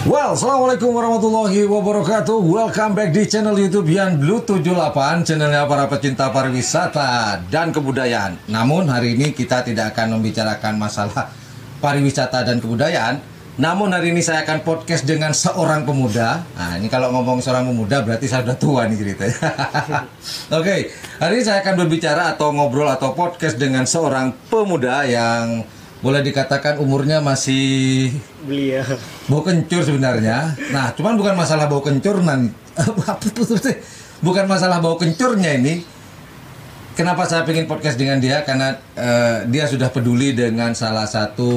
Well, assalamualaikum warahmatullahi wabarakatuh. Welcome back di channel YouTube Yan Blue 78, channelnya para pecinta pariwisata dan kebudayaan. Namun hari ini kita tidak akan membicarakan masalah pariwisata dan kebudayaan. Namun hari ini saya akan podcast dengan seorang pemuda. Nah, ini kalau ngomong seorang pemuda berarti saya sudah tua nih ceritanya. Oke, hari ini saya akan berbicara atau ngobrol atau podcast dengan seorang pemuda yang boleh dikatakan umurnya masih belia, bau kencur sebenarnya. Nah, cuman bukan masalah bau kencur bukan masalah bau kencurnya ini. Kenapa saya pengen podcast dengan dia? Karena dia sudah peduli dengan salah satu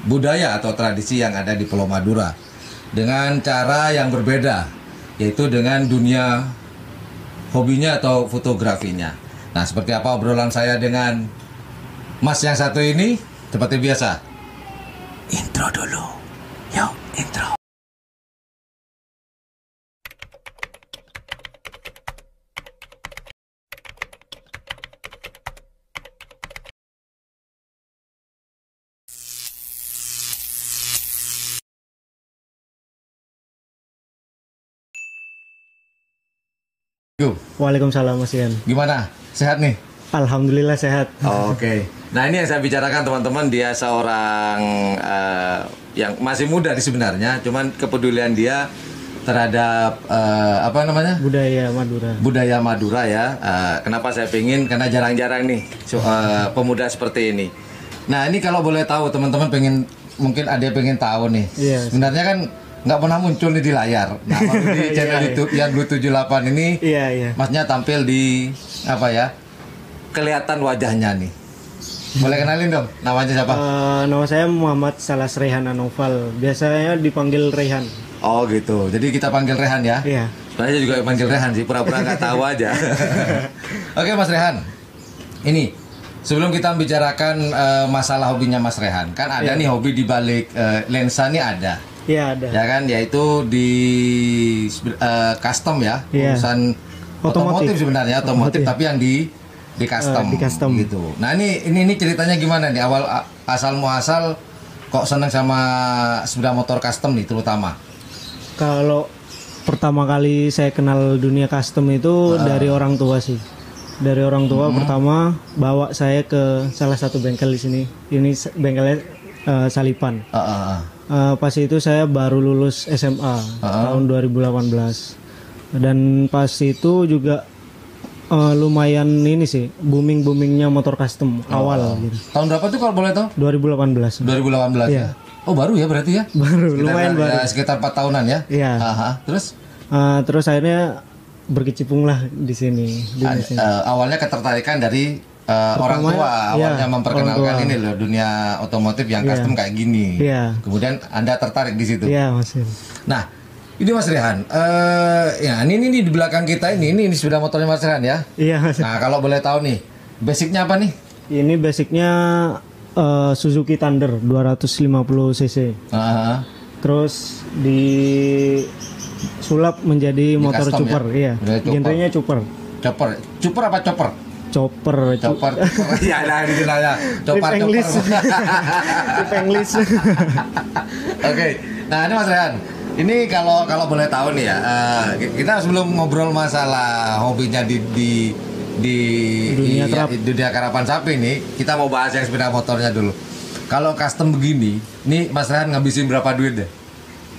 budaya atau tradisi yang ada di Pulau Madura dengan cara yang berbeda, yaitu dengan dunia hobinya atau fotografinya. Nah, seperti apa obrolan saya dengan Mas yang satu ini? Seperti biasa, intro dulu. Yuk, intro. Waalaikumsalam Mas Ian. Gimana? Sehat nih? Alhamdulillah sehat. Oke. Nah, ini yang saya bicarakan teman-teman, dia seorang yang masih muda sebenarnya, cuman kepedulian dia terhadap Budaya Madura. Budaya Madura ya. Kenapa saya pengen? Karena jarang-jarang nih pemuda seperti ini. Nah, ini kalau boleh tahu teman-teman mungkin ada yang pengen tahu nih. Iya. Sebenarnya kan nggak pernah muncul nih di layar. Nah, baru di channel YouTube yang Blue 78 ini, Masnya tampil di kelihatan wajahnya nih. Boleh kenalin dong, namanya siapa? Nama saya Muhammad Salas Rehan Anoval. Biasanya dipanggil Rehan. Oh gitu, jadi kita panggil Rehan ya? Iya. Sebenarnya juga panggil Rehan sih, pura-pura nggak tahu aja. Oke Mas Rehan, ini sebelum kita membicarakan masalah hobinya Mas Rehan, kan ada nih hobi di balik lensa nih ada. Iya ada. Ya kan, yaitu di custom ya, urusan otomotif sebenarnya, otomotif tapi yang di custom, gitu. Nah ini ceritanya gimana nih, awal asal muasal kok seneng sama sepeda motor custom nih terutama? Kalau pertama kali saya kenal dunia custom itu dari orang tua sih. Dari orang tua pertama bawa saya ke salah satu bengkel di sini. Ini bengkelnya Salipan. Pas itu saya baru lulus SMA tahun 2018. Dan pas itu juga lumayan ini sih, boomingnya motor custom awal gitu. Tahun berapa tuh kalau boleh tahu? 2018 ya? Oh baru ya berarti ya? Baru, lumayan baru. Sekitar 4 tahunan ya? Iya. Terus akhirnya berkecimpung lah di sini. Awalnya ketertarikan dari orang tua, awalnya memperkenalkan ini loh, dunia otomotif yang custom kayak gini. Iya. Kemudian Anda tertarik di situ? Iya, Mas. Nah, ini Mas Rehan, ya ini di belakang kita ini sudah motornya Mas Rehan ya? Iya Mas. Nah kalau boleh tahu nih, basicnya apa nih? Ini basicnya Suzuki Thunder 250 cc. Terus disulap menjadi motor chopper, ya? Iya. Genrenya chopper. Chopper apa chopper? Chopper. Iya, nah ini nanya. Chopper. English. Oke. Nah ini Mas Rehan. Ini kalau boleh tahu nih ya, kita sebelum ngobrol masalah hobinya di dunia karapan sapi nih, kita mau bahas yang sepeda motornya dulu. Kalau custom begini, nih Mas Rehan ngabisin berapa duit deh?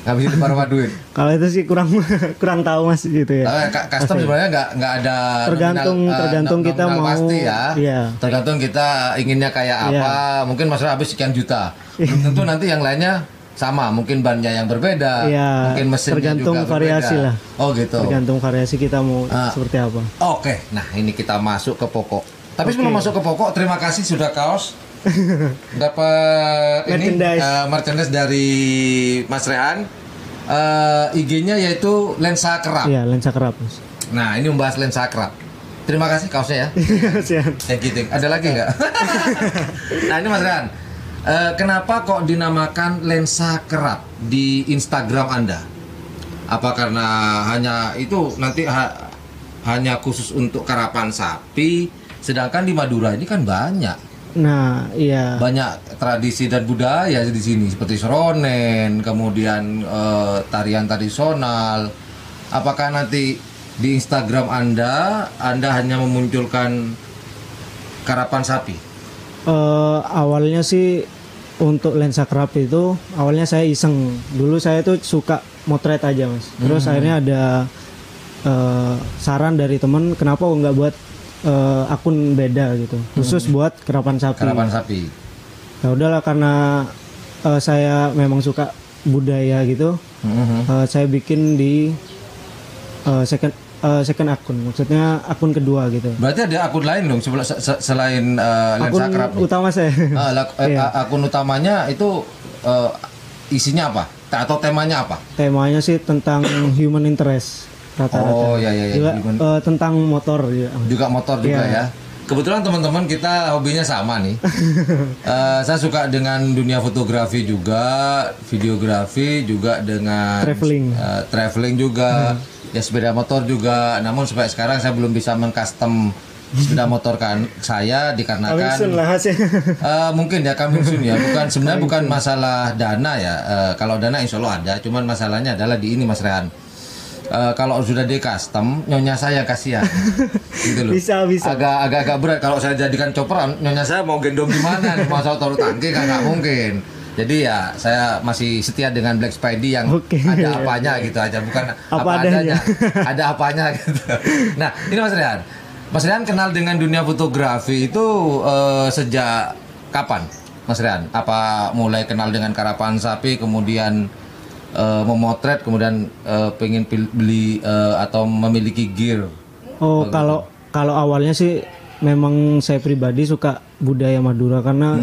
Ngabisin berapa duit? Kalau itu sih kurang tahu Mas gitu ya. Custom sebenarnya nggak ada tergantung kita mau pasti ya. Iya. Tergantung kita inginnya kayak apa. Mungkin Mas Rehan habis sekian juta. Belum tentu nanti yang lainnya sama, mungkin bannya yang berbeda, mungkin mesinnya tergantung juga variasi berbeda. lah. Oh gitu. Tergantung variasi kita mau seperti apa. Oke, nah ini kita masuk ke pokok. Tapi sebelum masuk ke pokok, terima kasih sudah kaos. Dapat ini merchandise dari Mas Rehan. IG-nya yaitu lensa kerap. Iya, lensa kerap. Nah ini membahas lensa kerap. Terima kasih kaosnya ya. Thank you. Ada lagi nggak? Nah ini Mas Rehan. Kenapa kok dinamakan lensa kerap di Instagram Anda? Apa karena hanya itu nanti hanya khusus untuk karapan sapi, sedangkan di Madura ini kan banyak Nah, iya. Banyak tradisi dan budaya di sini seperti seronen, kemudian tarian tradisional. Apakah nanti di Instagram Anda hanya memunculkan karapan sapi? Awalnya sih untuk lensa kerap itu awalnya saya iseng. Dulu saya tuh suka motret aja, Mas. Terus akhirnya ada saran dari temen, kenapa nggak buat akun beda gitu, khusus buat karapan sapi. Karapan sapi. Ya udahlah, karena saya memang suka budaya gitu. Saya bikin di second akun, maksudnya akun kedua gitu. Berarti ada akun lain dong selain lensa Akun kerap. utama saya. Akun utamanya itu isinya apa? Atau temanya apa? Temanya sih tentang human interest rata-rata. Oh ya. Juga tentang motor ya. Juga motor juga ya. Kebetulan teman-teman kita hobinya sama nih. Saya suka dengan dunia fotografi juga, videografi juga, dengan traveling juga, ya sepeda motor juga. Namun sampai sekarang saya belum bisa mengcustom sepeda motor kan saya, dikarenakan mungkin ya coming soon ya. Sebenarnya bukan masalah dana ya. Kalau dana insya Allah ada, cuman masalahnya adalah di ini, Mas Rehan. Kalau sudah di custom, nyonya saya kasihan, gitu loh. Bisa. Agak berat kalau saya jadikan chopper, nyonya saya mau gendong gimana? Mau saya taruh tangki kan nggak mungkin. Jadi ya saya masih setia dengan Black Spidey yang ada apanya gitu aja, bukan apa adanya. Ada apanya gitu. Nah ini Mas Rehan kenal dengan dunia fotografi itu sejak kapan, Mas Rehan? Apa mulai kenal dengan karapan sapi, kemudian memotret, kemudian pengen beli atau memiliki gear? Oh, kalau awalnya sih memang saya pribadi suka budaya Madura karena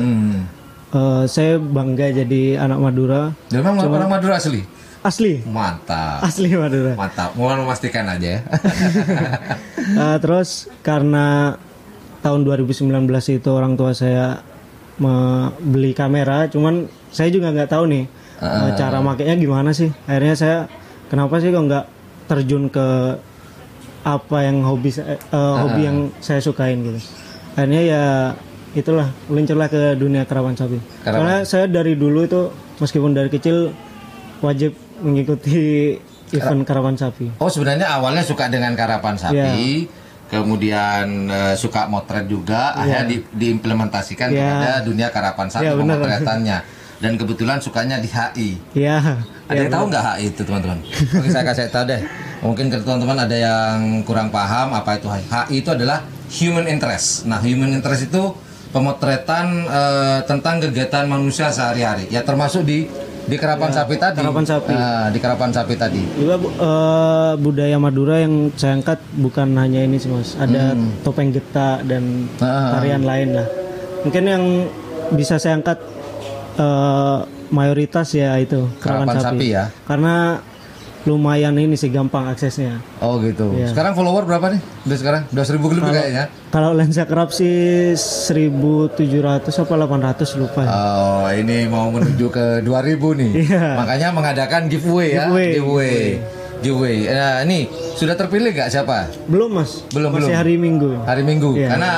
saya bangga jadi anak Madura. Memang orang Madura asli? Asli. Mantap. Asli Madura. Mantap. Mau memastikan aja ya. Terus karena tahun 2019 itu orang tua saya beli kamera, cuman saya juga nggak tahu nih cara makainya gimana sih. Akhirnya saya kenapa sih kok nggak terjun ke apa yang hobi yang saya sukain gitu. Akhirnya ya itulah, luncurlah ke dunia karapan sapi. Karena saya dari dulu itu meskipun dari kecil wajib mengikuti event karapan sapi. Oh, sebenarnya awalnya suka dengan karapan sapi, kemudian suka motret juga, akhirnya diimplementasikan kepada dunia karapan sapi, pemotretannya. Dan kebetulan sukanya di HI. Iya. Ada yang tahu nggak HI itu, teman-teman? Oke, saya kasih tahu deh. Mungkin teman-teman ada yang kurang paham apa itu HI. HI itu adalah human interest. Nah, human interest itu pemotretan tentang kegiatan manusia sehari-hari. Ya termasuk di karapan sapi tadi. Karapan sapi. Di karapan sapi tadi. Juga budaya Madura yang saya angkat bukan hanya ini sih, Mas. Ada topeng geta dan tarian lain lah. Mungkin yang bisa saya angkat mayoritas ya itu karapan sapi ya. Karena lumayan ini sih, gampang aksesnya. Oh gitu. Sekarang follower berapa nih? Udah sekarang? Udah 1000 lebih kayaknya. Kalau lensa kerap sih 1700 apa 800 lupa ya. Oh, ini mau menuju ke 2000 nih. Makanya mengadakan giveaway ya. Giveaway. Nah, ini sudah terpilih nggak siapa? Belum, Mas. Belum. Masih hari Minggu. Hari Minggu. Karena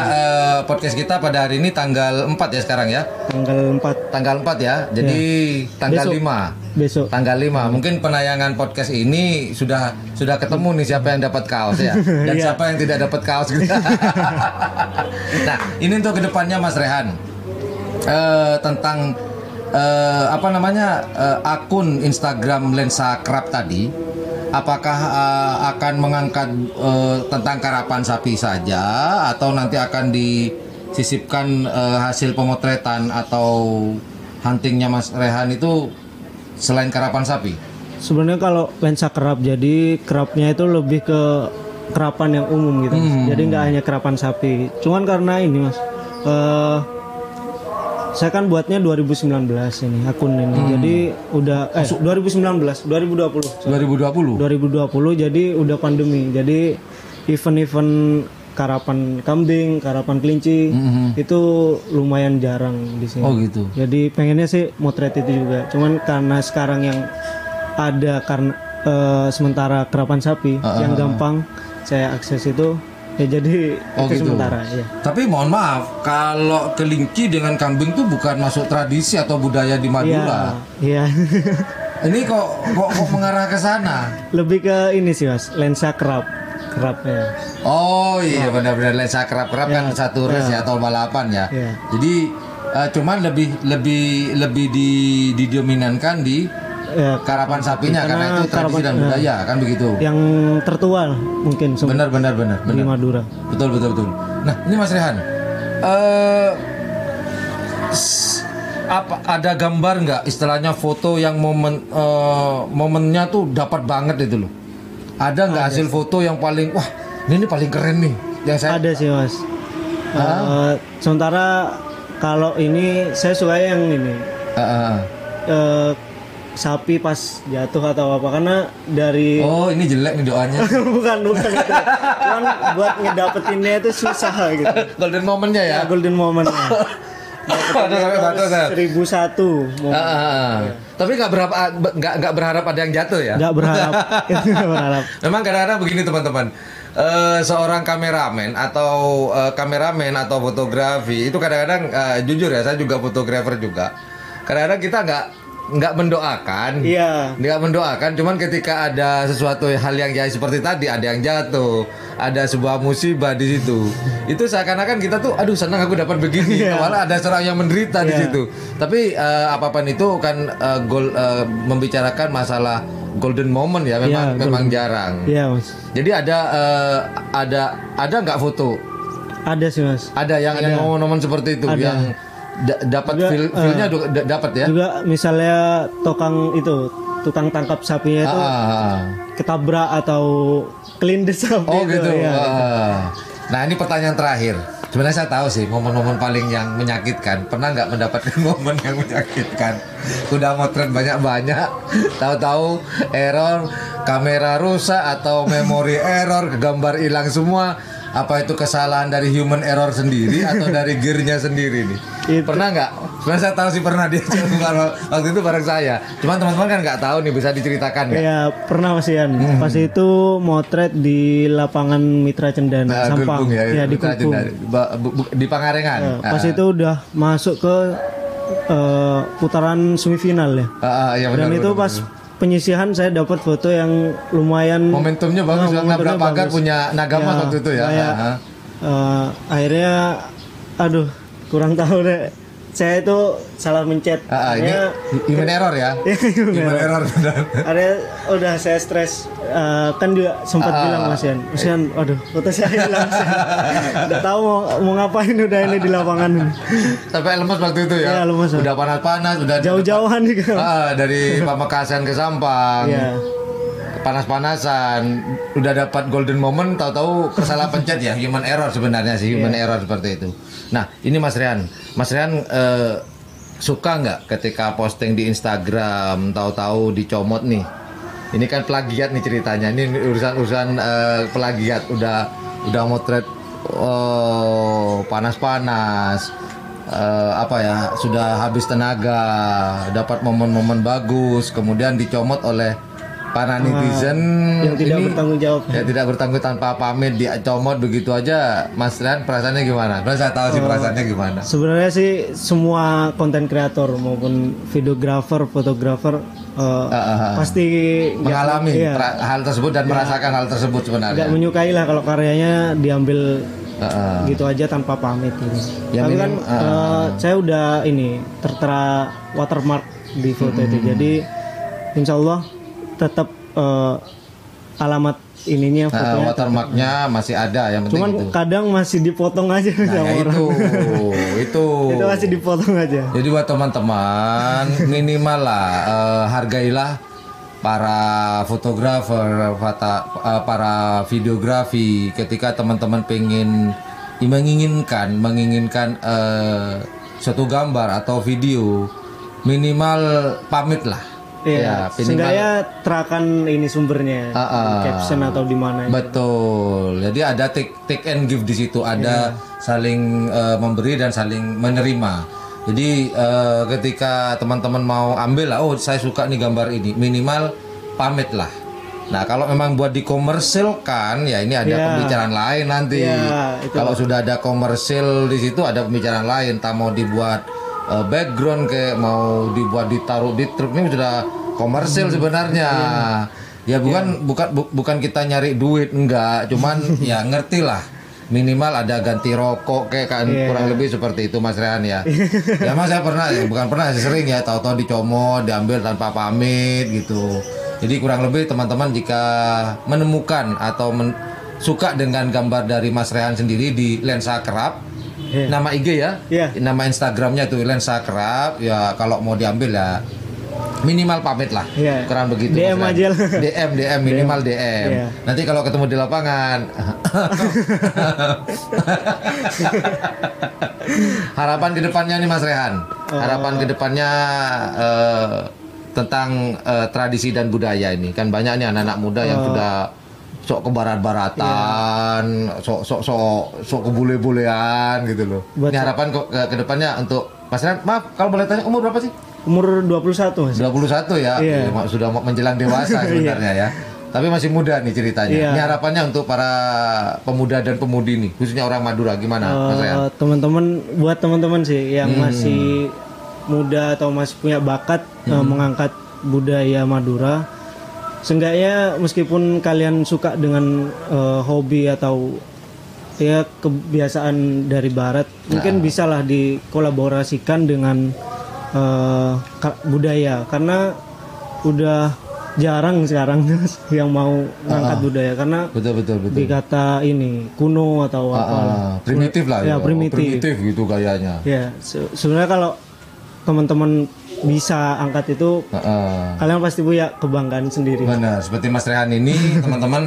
podcast kita pada hari ini tanggal 4 ya sekarang ya. Tanggal 4 ya. Jadi tanggal besok. Tanggal 5. Mungkin penayangan podcast ini sudah ketemu nih siapa yang dapat kaos ya. Dan siapa yang tidak dapat kaos gitu. Nah, ini untuk kedepannya Mas Rehan. Tentang akun Instagram lensa kerap tadi, apakah akan mengangkat tentang karapan sapi saja atau nanti akan disisipkan hasil pemotretan atau huntingnya Mas Rehan itu selain karapan sapi? Sebenarnya kalau lensa kerap, jadi kerapnya itu lebih ke kerapan yang umum gitu. Jadi nggak hanya kerapan sapi. Cuman karena ini, Mas, saya kan buatnya 2019 ini akun ini. Jadi udah 2020. Jadi udah pandemi. Jadi event-event karapan kambing, karapan kelinci itu lumayan jarang di sini. Oh gitu. Jadi pengennya sih motret itu juga. Cuman karena sekarang yang ada sementara karapan sapi yang gampang saya akses itu, Ya jadi Oh, itu gitu. sementara ya. Tapi mohon maaf, kalau kelinci dengan kambing tuh bukan masuk tradisi atau budaya di Madura. Iya. Ini kok mengarah ke sana? Lebih ke ini sih Mas, lensa kerapnya. Oh iya, benar-benar lensa kerap kan satu race ya atau balapan ya. Iya. Jadi cuman lebih didominankan di Ya, karapan sapinya karena itu tradisi karapan- dan budaya kan begitu. yang tertua lah mungkin Benar di Madura. Betul. Nah, ini Mas Rehan. Apa ada gambar nggak istilahnya foto yang momennya tuh dapat banget itu loh. Ada nggak hasil foto yang paling wah, ini paling keren nih yang saya Ada sih Mas. Sementara kalau ini saya suka yang ini. eh, sapi pas jatuh atau apa karena dari Oh, ini jelek nih doanya. bukan itu. Cuman buat ngedapetinnya itu susah gitu. Golden momennya ya. Ya, golden moment. Ada sampai batas ya. 1001 momen. Tapi nggak berharap ada yang jatuh ya. Nggak berharap. Nggak berharap. Memang kadang-kadang begini teman-teman. Seorang kameramen atau fotografi itu kadang-kadang jujur ya, saya juga fotografer juga. Kadang-kadang kita nggak mendoakan, nggak mendoakan. Cuman ketika ada sesuatu hal yang ya seperti tadi, ada yang jatuh, ada sebuah musibah di situ, itu seakan-akan kita tuh, aduh senang aku dapat begini, malah ada seorang yang menderita di situ. Tapi apapun itu kan membicarakan masalah golden moment ya, memang jarang. Iya Mas. Jadi ada nggak foto? Ada sih Mas. Ada yang momen-momen seperti itu yang dapat feel-nya dapat ya. Juga misalnya tukang tangkap sapinya itu ketabrak atau kelindes sapi Oh itu, gitu. ya. Nah ini pertanyaan terakhir. Sebenarnya saya tahu sih momen-momen paling yang menyakitkan. Pernah nggak mendapatkan momen yang menyakitkan? Udah motret banyak-banyak, tahu-tahu error, kamera rusak atau memori error, gambar hilang semua. Apa itu kesalahan dari human error sendiri atau dari gearnya sendiri nih? Pernah nggak? Sebenarnya saya tahu sih pernah dia waktu itu bareng saya. Cuman teman-teman kan nggak tahu nih, bisa diceritakan nggak? Ya pernah Mas Ian. Pas itu motret di lapangan Mitra Cendana Sampang. Gulpung ya, Di Gulpung. di Pangarengan. Pas itu udah masuk ke putaran semifinal ya. Ya, Dan itu pas penyisihan saya dapat foto yang lumayan momentumnya bagus, nabrak pagar punya Nagama waktu itu ya. Akhirnya aduh kurang tahu deh, saya itu salah mencet. Ini human error ya. Human error benar. Akhirnya udah saya stres. Kan juga sempat bilang Mas Ian, aduh foto saya hilang. Udah tahu mau ngapain udah ini di lapangan ini. Sampai lemas waktu itu ya. Iya, lemas. Udah panas-panas, udah Jauh-jauhan juga. Dari Pamekasan ke Sampang. Iya. Panas-panasan, udah dapat golden moment, tahu-tahu salah pencet ya, human error sebenarnya sih, human error seperti itu. Nah, ini Mas Rian suka nggak ketika posting di Instagram, tahu-tahu dicomot nih? Ini kan plagiat nih ceritanya, ini urusan plagiat, udah motret panas-panas, sudah habis tenaga, dapat momen-momen bagus, kemudian dicomot oleh para netizen yang tidak bertanggung jawab. Ya tidak bertanggung tanpa pamit, dicomot begitu aja. Mas Rian perasaannya gimana? Saya tahu sih perasaannya gimana. Sebenarnya sih semua konten kreator maupun videografer, fotografer pasti mengalami hal tersebut dan merasakan hal tersebut sebenarnya. Nggak menyukai lah kalau karyanya diambil gitu aja tanpa pamit gitu. Ya, tapi kan saya udah ini tertera watermark di foto itu, jadi insya Allah tetap alamat ininya fotonya watermarknya masih ada, yang penting cuman itu. Kadang masih dipotong aja sama orang. itu masih dipotong aja. Jadi buat teman-teman minimal lah hargailah para fotografer, para videografi. Ketika teman-teman menginginkan suatu gambar atau video, minimal pamit lah. Iya, seenggaknya terakan ini sumbernya, caption atau di mana. Betul. Jadi ada take and give di situ, ada saling memberi dan saling menerima. Jadi ketika teman-teman mau ambil lah, oh saya suka nih gambar ini, minimal pamit lah. Nah, kalau memang buat dikomersilkan, ya ini ada pembicaraan lain nanti. Kalau sudah ada komersil di situ ada pembicaraan lain. Tak mau dibuat background kayak mau dibuat ditaruh di truk, ini sudah komersil sebenarnya. Ya bukan kita nyari duit, enggak. Cuman ya ngerti lah. Minimal ada ganti rokok kayak kan kurang lebih seperti itu Mas Rehan ya. Ya Mas saya pernah bukan pernah sering ya tahu-tahu dicomot, diambil tanpa pamit gitu. Jadi kurang lebih teman-teman jika menemukan atau suka dengan gambar dari Mas Rehan sendiri di Lensa Kerap, nama IG ya, nama Instagramnya tuh Lensa Kerap, ya kalau mau diambil ya minimal pamit lah, kurang begitu. DM aja lah. DM minimal DM. Nanti kalau ketemu di lapangan, harapan kedepannya nih Mas Rehan, harapan kedepannya tentang tradisi dan budaya ini kan banyak nih anak-anak muda yang sudah sok ke barat-baratan, sok ke bule-bulean gitu loh. Ini harapan ke depannya untuk Mas Rehan. Maaf kalau boleh tanya umur berapa sih? Umur 21 Mas. 21 ya, sudah menjelang dewasa sebenarnya ya. Tapi masih muda nih ceritanya. Ini harapannya untuk para pemuda dan pemudi nih, khususnya orang Madura gimana Mas Rehan? Buat teman-teman sih yang masih muda atau masih punya bakat mengangkat budaya Madura. Seenggaknya meskipun kalian suka dengan hobi atau ya kebiasaan dari barat, mungkin bisalah dikolaborasikan dengan budaya, karena udah jarang sekarang yang mau ngangkat budaya karena betul. Dikata ini kuno atau apa primitif lah ya, primitif gitu kayaknya ya. Sebenarnya kalau teman-teman bisa angkat itu, kalian pasti punya kebanggaan sendiri. Benar, seperti Mas Rehan ini teman-teman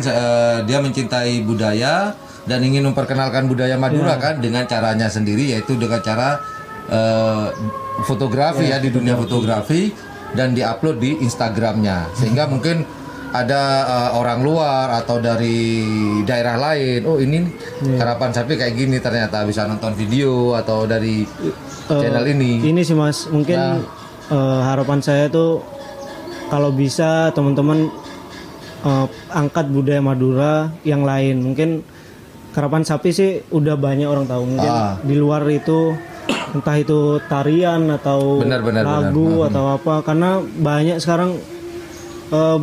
dia mencintai budaya dan ingin memperkenalkan budaya Madura kan dengan caranya sendiri, yaitu dengan cara fotografi ya di dunia fotografi dan diupload di Instagramnya, sehingga mungkin ada orang luar atau dari daerah lain, oh ini Harapan Sapi kayak gini, ternyata bisa nonton video atau dari channel ini. Ini sih Mas, mungkin harapan saya tuh kalau bisa teman-teman angkat budaya Madura yang lain. Mungkin Harapan Sapi sih udah banyak orang tahu, mungkin di luar itu entah itu tarian atau lagu atau apa, karena banyak sekarang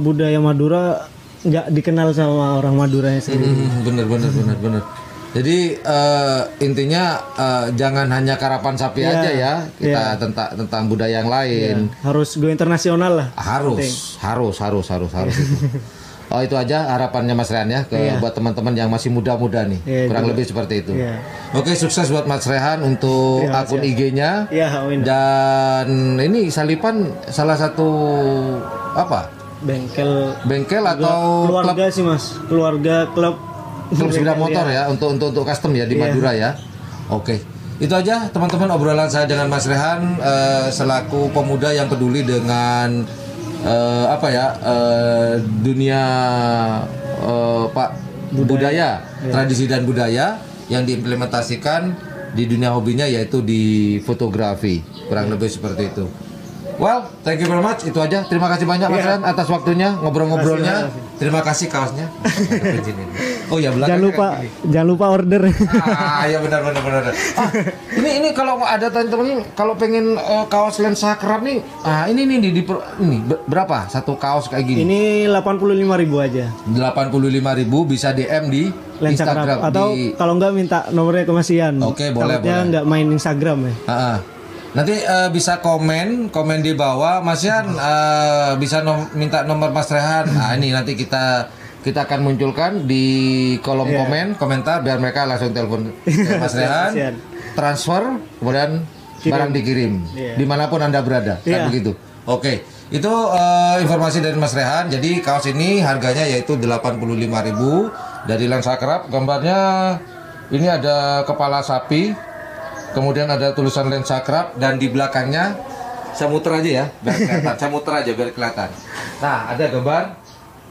budaya Madura nggak dikenal sama orang Maduranya sendiri. Bener. Jadi intinya jangan hanya Harapan Sapi aja ya, kita tentang budaya yang lain. Harus go internasional lah. Harus itu. Oh itu aja harapannya Mas Rehan ya buat teman-teman yang masih muda-muda nih, kurang lebih seperti itu. Oke, sukses buat Mas Rehan untuk akun IG-nya. Dan ini Salipan salah satu apa? Bengkel atau keluarga klub sih Mas, keluarga klub sepeda motor ya untuk custom ya di Madura ya. Oke. Itu aja teman-teman obrolan saya dengan Mas Rehan selaku pemuda yang peduli dengan dunia budaya, tradisi dan budaya yang diimplementasikan di dunia hobinya, yaitu di fotografi, kurang lebih seperti itu. Well, thank you very much. Itu aja. Terima kasih banyak Mas Ren atas waktunya, ngobrol-ngobrolnya. Terima kasih kaosnya. Oh ya, jangan lupa order. Ya benar. Ini kalau ada teman-teman kalau pengen kaos Lensa Kerap nih, ini berapa satu kaos kayak gini? Ini 85.000 aja. 85.000 bisa DM di Lensa Instagram Kerap. Atau kalau enggak minta nomornya ke Mas Ian. Oke, boleh. Enggak main Instagram ya. Nanti bisa komen di bawah, Mas Yan bisa minta nomor Mas Rehan. Ini nanti kita akan munculkan di kolom komentar biar mereka langsung telepon Mas Rehan, transfer, kemudian barang dikirim dimanapun Anda berada, kan begitu. Oke, itu informasi dari Mas Rehan. Jadi kaos ini harganya yaitu 85.000 dari Lensa Kerap. Gambarnya ini ada kepala sapi. Kemudian ada tulisan Lensa Kerap dan di belakangnya saya muter aja ya, biar kelihatan. Nah, ada gambar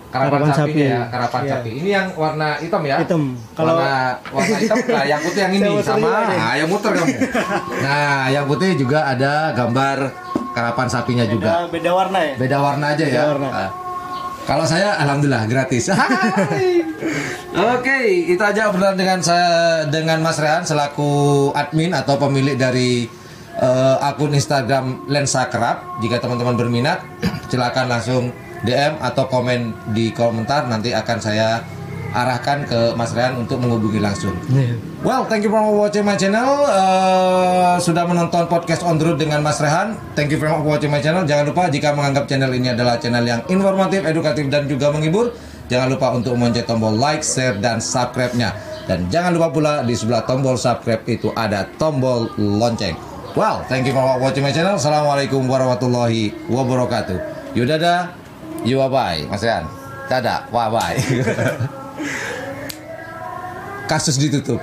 karapan sapi ya, karapan sapi. Ini yang warna hitam ya? Hitam. Kalau warna hitam, nah yang putih yang ini sama. Yang muter kamu. Nah, yang putih juga ada gambar karapan sapinya juga. Beda warna ya? Beda warna aja ya. Kalau saya alhamdulillah gratis. Oke, itu aja obrolan dengan Mas Rehan selaku admin atau pemilik dari akun Instagram Lensa Kerap. Jika teman-teman berminat, silakan langsung DM atau komen di komentar, nanti akan saya arahkan ke Mas Rehan untuk menghubungi langsung. Well, thank you for watching my channel. Sudah menonton podcast on the road dengan Mas Rehan. Thank you very much for watching my channel. Jangan lupa jika menganggap channel ini adalah channel yang informatif, edukatif, dan juga menghibur, jangan lupa untuk mencet tombol like, share, dan subscribe-nya. Dan jangan lupa pula di sebelah tombol subscribe itu ada tombol lonceng. Well, thank you for watching my channel. Assalamualaikum warahmatullahi wabarakatuh. Yudada, bye, Mas Rehan. Dadah, bye. Kasus ditutup.